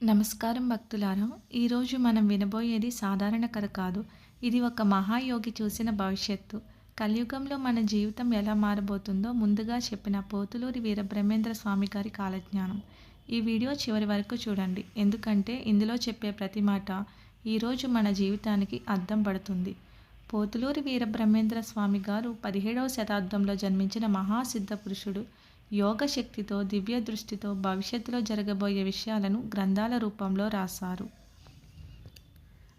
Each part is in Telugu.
నమస్కారం భక్తులారా. ఈరోజు మనం వినబోయేది సాధారణ కథ కాదు. ఇది ఒక మహాయోగి చూసిన భవిష్యత్తు. కలియుగంలో మన జీవితం ఎలా మారబోతుందో ముందుగా చెప్పిన పోతులూరి వీరబ్రహ్మేంద్ర స్వామి గారి కాలజ్ఞానం. ఈ వీడియో చివరి వరకు చూడండి. ఎందుకంటే ఇందులో చెప్పే ప్రతి మాట ఈరోజు మన జీవితానికి అద్దం పడుతుంది. పోతులూరి వీరబ్రహ్మేంద్ర స్వామి గారు 17వ శతాబ్దంలో జన్మించిన మహాసిద్ధ పురుషుడు. యోగ శక్తితో, దివ్య దృష్టితో భవిష్యత్తులో జరగబోయే విషయాలను గ్రంథాల రూపంలో రాశారు.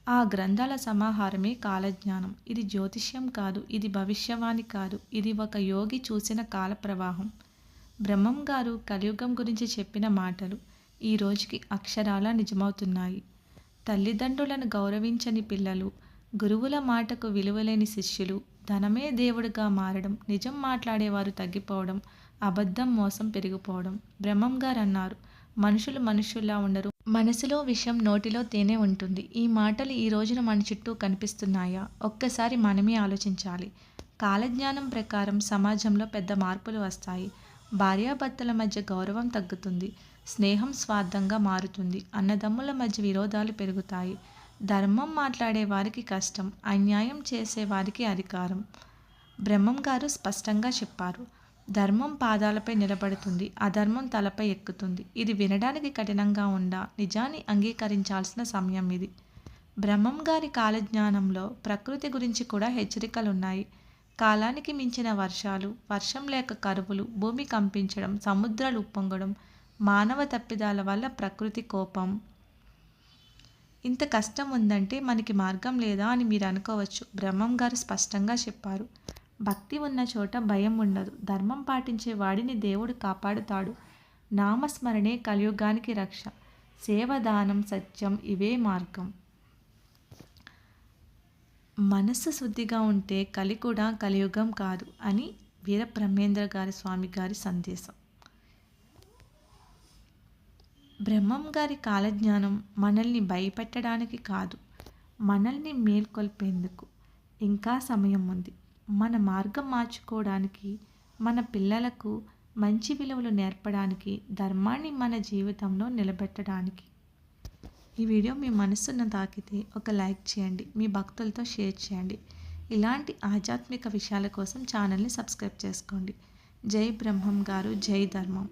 ఆ గ్రంథాల సమాహారమే కాలజ్ఞానం. ఇది జ్యోతిష్యం కాదు, ఇది భవిష్యవాణి కాదు, ఇది ఒక యోగి చూసిన కాల ప్రవాహం. బ్రహ్మం గారు కలియుగం గురించి చెప్పిన మాటలు ఈ రోజుకి అక్షరాలా నిజమవుతున్నాయి. తల్లిదండ్రులను గౌరవించని పిల్లలు, గురువుల మాటకు విలువలేని శిష్యులు, ధనమే దేవుడిగా మారడం, నిజం మాట్లాడేవారు తగ్గిపోవడం, అబద్ధం మోసం పెరిగిపోవడం. బ్రహ్మం గారు అన్నారు, మనుషులు మనుషుల్లా ఉండరు, మనసులో విషం నోటిలో తేనె ఉంటుంది. ఈ మాటలు ఈ రోజున మన చుట్టూ కనిపిస్తున్నాయా? ఒక్కసారి మనమే ఆలోచించాలి. కాలజ్ఞానం ప్రకారం సమాజంలో పెద్ద మార్పులు వస్తాయి. భార్యాభర్తల మధ్య గౌరవం తగ్గుతుంది, స్నేహం స్వార్థంగా మారుతుంది, అన్నదమ్ముల మధ్య విరోధాలు పెరుగుతాయి, ధర్మం మాట్లాడే వారికి కష్టం, అన్యాయం చేసే వారికి అధికారం. బ్రహ్మం గారు స్పష్టంగా చెప్పారు, ధర్మం పాదాలపై నిలబడుతుంది, అధర్మం తలపై ఎక్కుతుంది. ఇది వినడానికి కఠినంగా ఉండా నిజాన్ని అంగీకరించాల్సిన సమయం ఇది. బ్రహ్మం గారి కాలజ్ఞానంలో ప్రకృతి గురించి కూడా హెచ్చరికలున్నాయి. కాలానికి మించిన వర్షాలు, వర్షం లేక కరువులు, భూమి కంపించడం, సముద్రాలు ఉప్పొంగడం, మానవ తప్పిదాల వల్ల ప్రకృతి కోపం. ఇంత కష్టం ఉందంటే మనకి మార్గం లేదా అని మీరు అనుకోవచ్చు. బ్రహ్మం గారు స్పష్టంగా చెప్పారు, భక్తి ఉన్న చోట భయం ఉండదు, ధర్మం పాటించే వాడిని దేవుడు కాపాడుతాడు, నామస్మరణే కలియుగానికి రక్ష, సేవ, దానం, సత్యం ఇవే మార్గం. మనస్సు శుద్ధిగా ఉంటే కలి కూడా కలియుగం కాదు అని వీరబ్రహ్మేంద్ర గారి స్వామి గారి సందేశం. బ్రహ్మం గారి కాలజ్ఞానం మనల్ని భయపెట్టడానికి కాదు, మనల్ని మేల్కొల్పేందుకు. ఇంకా సమయం ఉంది. మన మార్గం మార్చుకోవడానికి, మన పిల్లలకు మంచి విలువలు నేర్పడానికి, ధర్మాన్ని మన జీవితంలో నిలబెట్టడానికి. ఈ వీడియో మీ మనస్సును తాకితే ఒక లైక్ చేయండి, మీ భక్తులతో షేర్ చేయండి. ఇలాంటి ఆధ్యాత్మిక విషయాల కోసం ఛానల్ని సబ్స్క్రైబ్ చేసుకోండి. జై బ్రహ్మం గారు, జై ధర్మం.